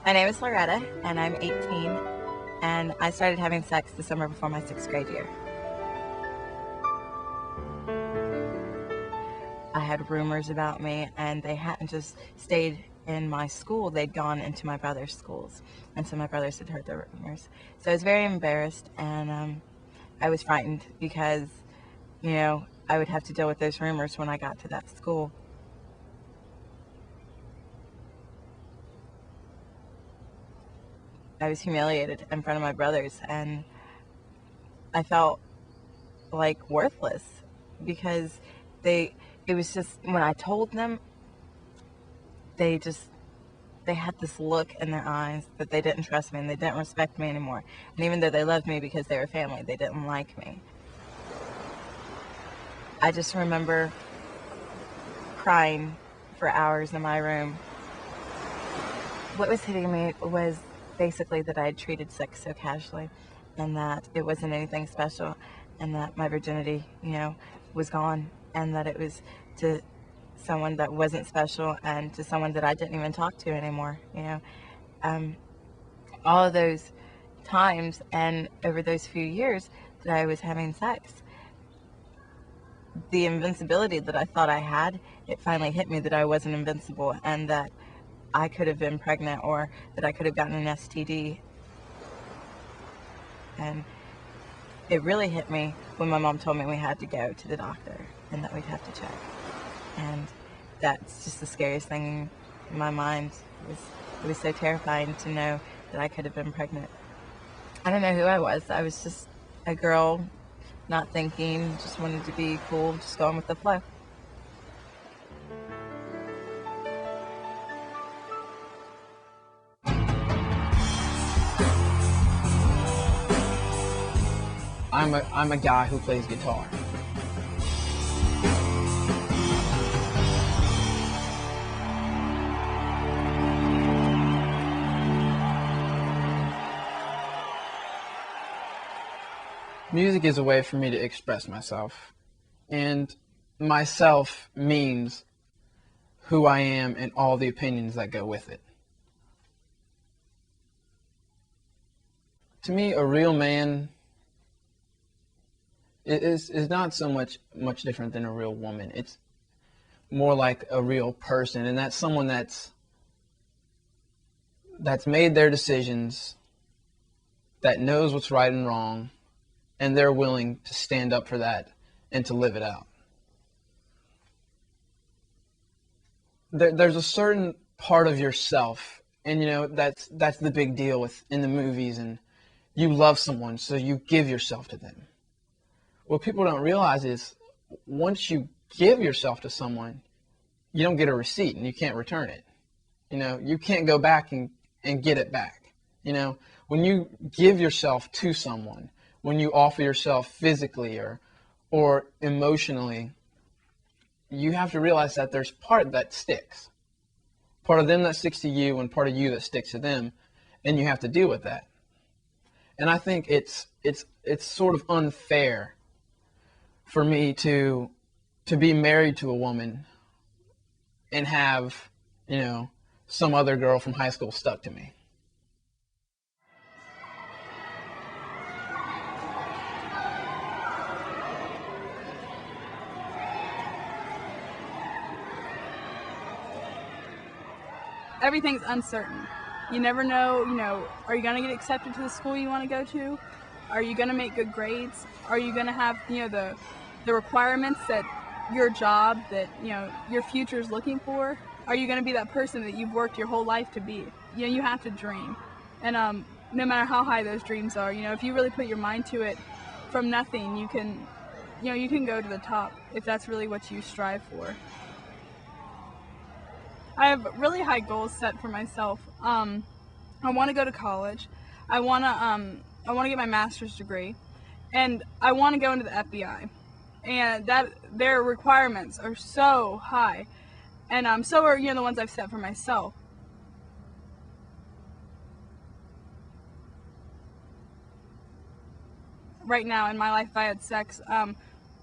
My name is Loretta, and I'm 18, and I started having sex the summer before my 6th grade year. I had rumors about me, and they hadn't just stayed in my school, they'd gone into my brother's schools, and so my brothers had heard the rumors. So I was very embarrassed, and I was frightened because, I would have to deal with those rumors when I got to that school. I was humiliated in front of my brothers, and I felt like worthless because it was just, when I told them, they had this look in their eyes that they didn't trust me and they didn't respect me anymore. And even though they loved me because they were family, they didn't like me. I just remember crying for hours in my room. What was hitting me was basically that I had treated sex so casually and that it wasn't anything special and that my virginity, was gone, and that it was to someone that wasn't special and to someone that I didn't even talk to anymore, All of those times and over those few years that I was having sex, the invincibility that I thought I had, it finally hit me that I wasn't invincible and that I could have been pregnant or that I could have gotten an STD. And it really hit me when my mom told me we had to go to the doctor and that we'd have to check. And that's just the scariest thing in my mind. It was so terrifying to know that I could have been pregnant. I don't know who I was. I was just a girl, not thinking, just wanted to be cool, just going with the flow. I'm a guy who plays guitar. Music is a way for me to express myself, and myself means who I am and all the opinions that go with it. To me, a real man is not so much different than a real woman. It's more like a real person, and that's someone that's made their decisions, that knows what's right and wrong, and they're willing to stand up for that and to live it out. There's a certain part of yourself, and that's the big deal in the movies, and you love someone, so you give yourself to them. What people don't realize is once you give yourself to someone, you don't get a receipt and you can't return it. You can't go back and get it back. When you give yourself to someone, when you offer yourself physically or emotionally, you have to realize that there's part that sticks. Part of them that sticks to you and part of you that sticks to them, and you have to deal with that. And I think it's sort of unfair for me to be married to a woman and have, some other girl from high school stuck to me. Everything's uncertain. You never know, are you going to get accepted to the school you want to go to? Are you going to make good grades? Are you going to have, the requirements that your job, that, your future is looking for? Are you going to be that person that you've worked your whole life to be? You have to dream. And no matter how high those dreams are, if you really put your mind to it, from nothing, you can go to the top if that's really what you strive for. I have really high goals set for myself. I want to go to college. I want to get my master's degree, and I want to go into the FBI. And that their requirements are so high, and so are the ones I've set for myself. Right now in my life, if I had sex,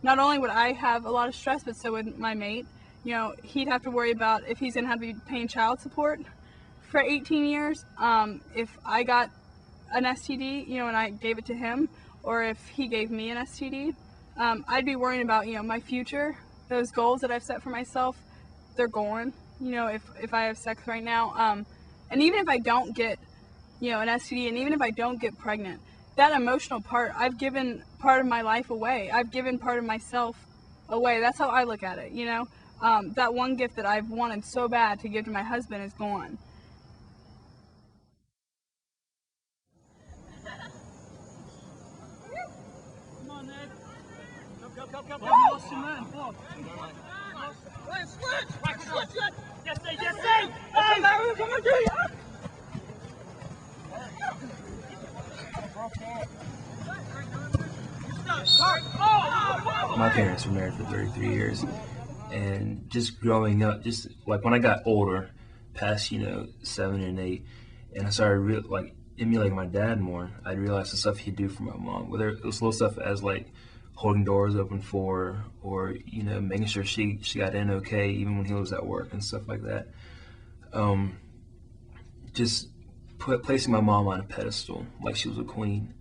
not only would I have a lot of stress, but so would my mate. He'd have to worry about if he's going to have to be paying child support for 18 years, if I got an STD, and I gave it to him, or if he gave me an STD, I'd be worrying about, my future. Those goals that I've set for myself, they're gone. If I have sex right now, and even if I don't get, an STD, and even if I don't get pregnant, that emotional part, I've given part of my life away. I've given part of myself away. That's how I look at it. That one gift that I've wanted so bad to give to my husband is gone. My parents were married for 33 years, and just growing up, just like when I got older, past 7 and 8, and I started emulating my dad more, I'd realize the stuff he'd do for my mom, whether it was little stuff as like holding doors open for her, or making sure she got in okay even when he was at work and stuff like that. Just placing my mom on a pedestal like she was a queen,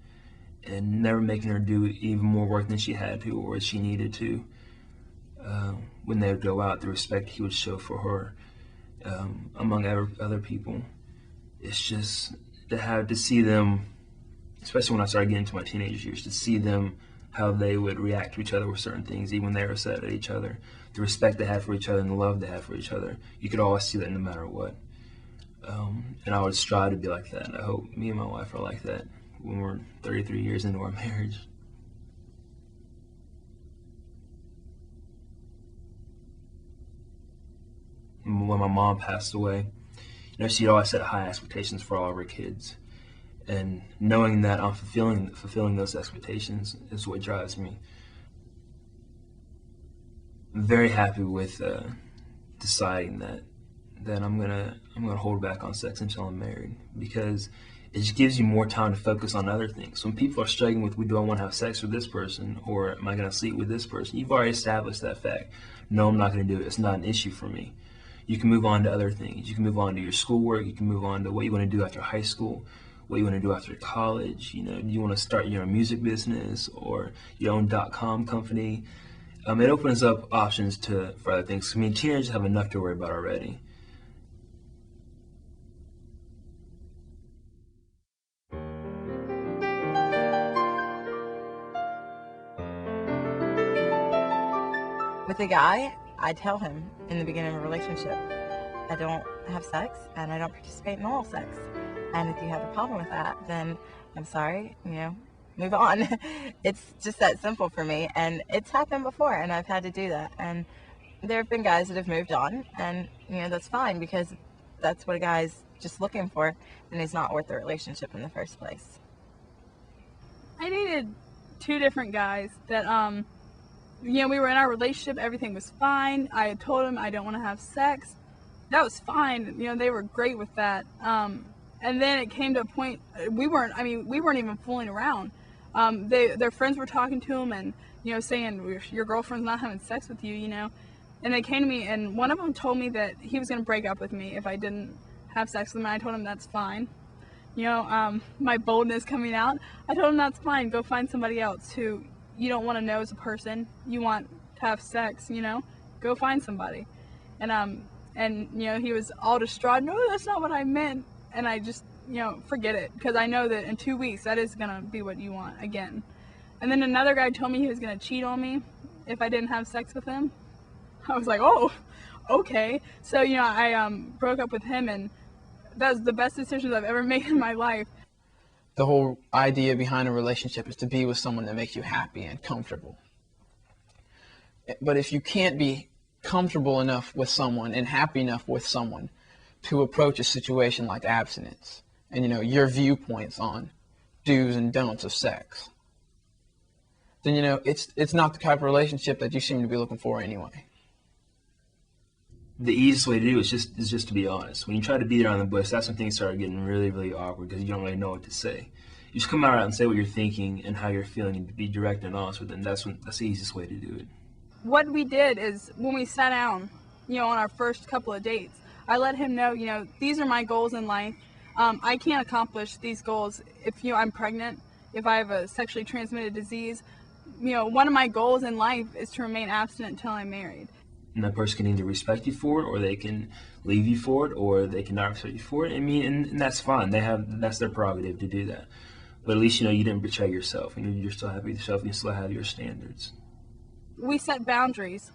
and never making her do even more work than she had to or she needed to. When they would go out, the respect he would show for her, among other people. It's just to see them, especially when I started getting into my teenage years, to see them, how they would react to each other with certain things, even when they were upset at each other. The respect they had for each other and the love they had for each other. You could always see that no matter what. And I would strive to be like that. And I hope me and my wife are like that when we're 33 years into our marriage. When my mom passed away, she'd always set high expectations for all of her kids. And knowing that I'm fulfilling those expectations is what drives me. I'm very happy with deciding that I'm gonna hold back on sex until I'm married, because it just gives you more time to focus on other things. When people are struggling with, do I want to have sex with this person, or am I going to sleep with this person? You've already established that fact. No, I'm not going to do it. It's not an issue for me. You can move on to other things. You can move on to your schoolwork. You can move on to what you want to do after high school, what you want to do after college. Do you want to start your own music business or your own .com company? It opens up options for other things. Teenagers have enough to worry about already. With a guy, I tell him in the beginning of a relationship, I don't have sex and I don't participate in oral sex. And if you have a problem with that, then I'm sorry, move on. It's just that simple for me. And it's happened before, and I've had to do that. And there have been guys that have moved on, and, that's fine, because that's what a guy's just looking for, and he's not worth the relationship in the first place. I dated 2 different guys that, we were in our relationship, everything was fine. I had told him I don't want to have sex. That was fine. They were great with that. And then it came to a point, we weren't even fooling around. Their friends were talking to him and, saying, your girlfriend's not having sex with you, And they came to me, and one of them told me that he was going to break up with me if I didn't have sex with him. And I told him that's fine. My boldness coming out. I told him that's fine. Go find somebody else who you don't want to know as a person. You want to have sex, go find somebody. And he was all distraught. No, that's not what I meant. And I just, forget it, because I know that in 2 weeks that is going to be what you want again. And then another guy told me he was going to cheat on me if I didn't have sex with him. I was like, oh, okay. So, I broke up with him, and that was the best decisions I've ever made in my life. The whole idea behind a relationship is to be with someone that makes you happy and comfortable. But if you can't be comfortable enough with someone and happy enough with someone to approach a situation like abstinence and, your viewpoints on do's and don'ts of sex, then, it's not the type of relationship that you seem to be looking for anyway. The easiest way to do it is just to be honest. When you try to beat around the bush, that's when things start getting really, really awkward, because you don't really know what to say. You just come out and say what you're thinking and how you're feeling, and be direct and honest with them. That's the easiest way to do it. What we did is, when we sat down, on our first couple of dates, I let him know, these are my goals in life. I can't accomplish these goals if, I'm pregnant, if I have a sexually transmitted disease. One of my goals in life is to remain abstinent until I'm married. And that person can either respect you for it, or they can leave you for it, or they can not respect you for it. I mean, and that's fine. That's their prerogative to do that. But at least you didn't betray yourself, and you're still happy with yourself, and you still have your standards. We set boundaries,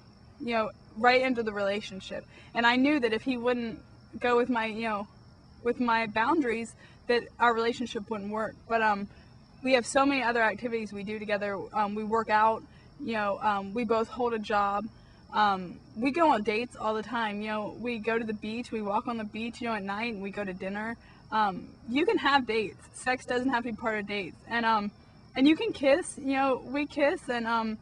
right into the relationship, and I knew that if he wouldn't go with my boundaries, that our relationship wouldn't work. But we have so many other activities we do together. We work out. We both hold a job. We go on dates all the time. We go to the beach, we walk on the beach, at night, and we go to dinner. You can have dates. Sex doesn't have to be part of dates. And you can kiss, we kiss, and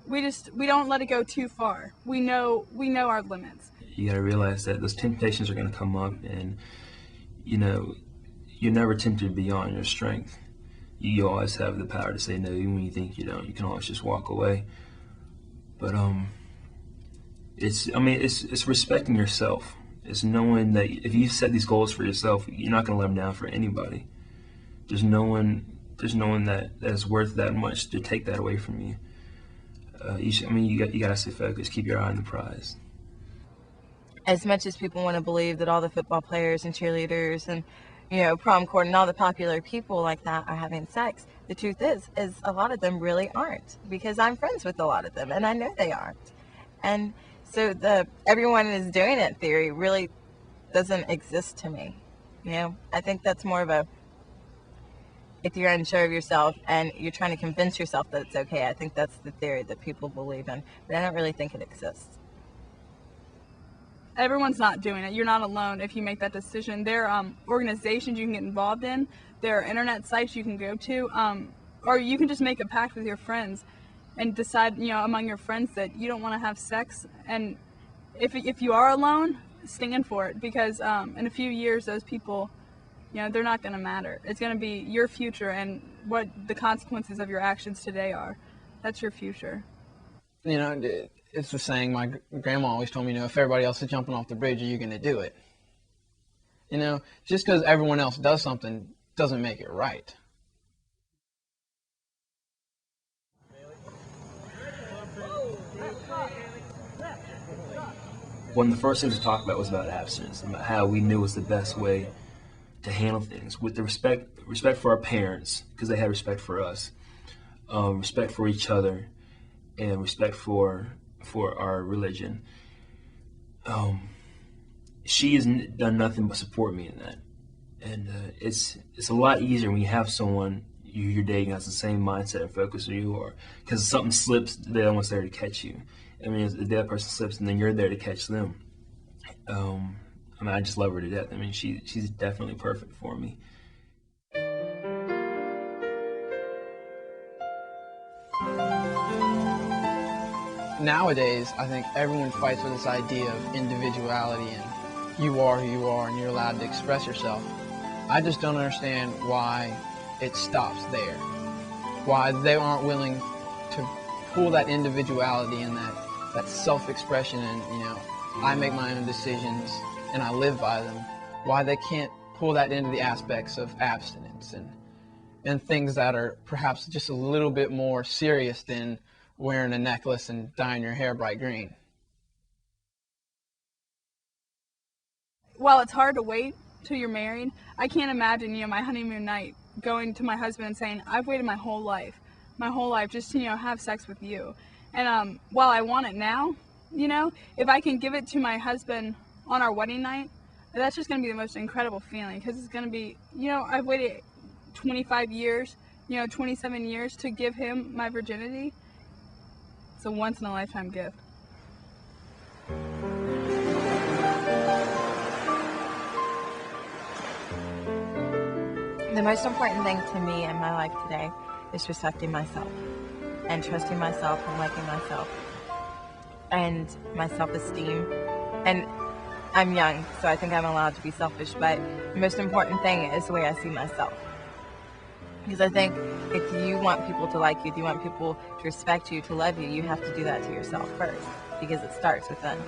we don't let it go too far. We know our limits. You got to realize that those temptations are going to come up, and, you're never tempted beyond your strength. You always have the power to say no, even when you think you don't. You can always just walk away. But, it's respecting yourself. It's knowing that if you set these goals for yourself, you're not going to let them down for anybody. There's no one that is worth that much to take that away from you. You got to stay focused. Keep your eye on the prize. As much as people want to believe that all the football players and cheerleaders and prom court and all the popular people like that are having sex, the truth is a lot of them really aren't, because I'm friends with a lot of them and I know they aren't. And so the everyone is doing it theory really doesn't exist to me. I think that's more of if you're unsure of yourself and you're trying to convince yourself that it's okay, I think that's the theory that people believe in, but I don't really think it exists. Everyone's not doing it. You're not alone if you make that decision. There are organizations you can get involved in. There are internet sites you can go to, or you can just make a pact with your friends and decide, among your friends that you don't want to have sex. And if you are alone, stand for it, because in a few years, those people, they're not going to matter. It's going to be your future and what the consequences of your actions today are. That's your future. It's the saying my grandma always told me, if everybody else is jumping off the bridge, are you going to do it? Just because everyone else does something doesn't make it right. One of the first things to talk about was about abstinence, about how we knew was the best way to handle things, with the respect for our parents, because they had respect for us, respect for each other, and respect for our religion. She has done nothing but support me in that, and it's a lot easier when you have someone you're dating has the same mindset and focus as you are, because if something slips, they're almost there to catch you. If the other person slips, and then you're there to catch them. I just love her to death. She's definitely perfect for me. Nowadays, I think everyone fights with this idea of individuality and you are who you are and you're allowed to express yourself. I just don't understand why it stops there. Why they aren't willing to pull that individuality and that self-expression and, I make my own decisions and I live by them. Why they can't pull that into the aspects of abstinence and things that are perhaps just a little bit more serious than wearing a necklace and dyeing your hair bright green. While it's hard to wait till you're married, I can't imagine, my honeymoon night going to my husband and saying, I've waited my whole life just to, have sex with you. And while I want it now, if I can give it to my husband on our wedding night, that's just going to be the most incredible feeling, because it's going to be, I've waited 25 years, 27 years to give him my virginity. It's a once-in-a-lifetime gift. The most important thing to me in my life today is respecting myself and trusting myself and liking myself and my self-esteem. And I'm young, so I think I'm allowed to be selfish, but the most important thing is the way I see myself. Because I think if you want people to like you, if you want people to respect you, to love you, you have to do that to yourself first, because it starts within.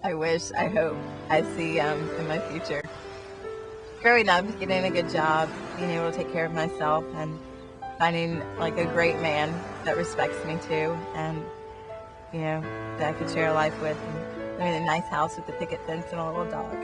I wish, I hope, I see in my future. Growing up, getting a good job, being able to take care of myself, and finding like a great man that respects me too, and that I could share a life with, and living in a nice house with a picket fence and a little dog.